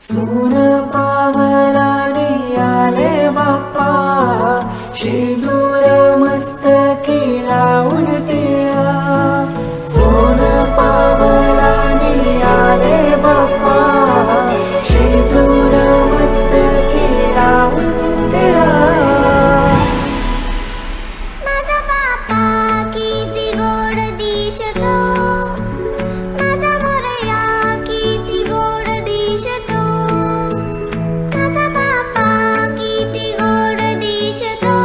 सोन पावलाने आले बाप्पा, शेंदूर मस्तकी लावून टिळा. सोन पावलाने आले बाप्पा, शेंदूर मस्तकी लावून टिळा. माझा बाप्पा किती गोड दिसतो, माझा मोरया किती गोड दिसतो. माझा बाप्पा किती गोड दिसतो,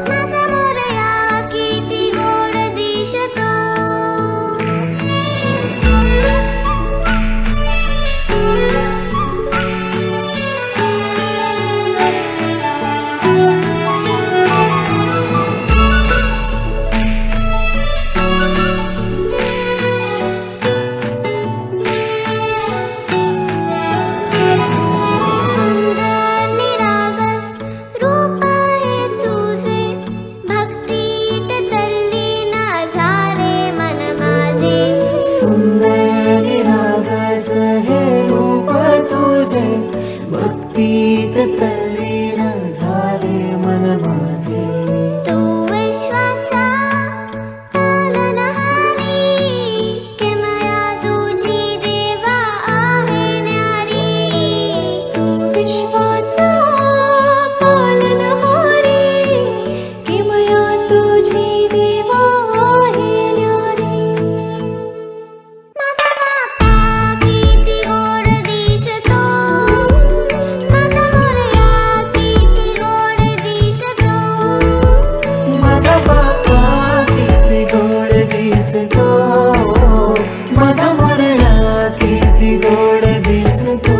माझा मोरया किती गोड दिसतो. सुंदर निरागस रूप आहे तुझे, भक्तीत तल्लीन झाले मन माझे. सुंदर निरागस हे रूप तुझे, भक्तीत तल्लीन झाले मन माझे. तू विश्वाचा पालनहारी, किमया तुझी देवा आहे न्यारी. तू विश्वाचा पालनहारी, किमया तुझी देवा आहे न्यारी. माझा बाप्पा किती गोड दिसतो, माझा मोरया किती गोड दिसतो. माझा बाप्पा किती गोड दिसतो, माझा मोरया किती गोड दिसतो.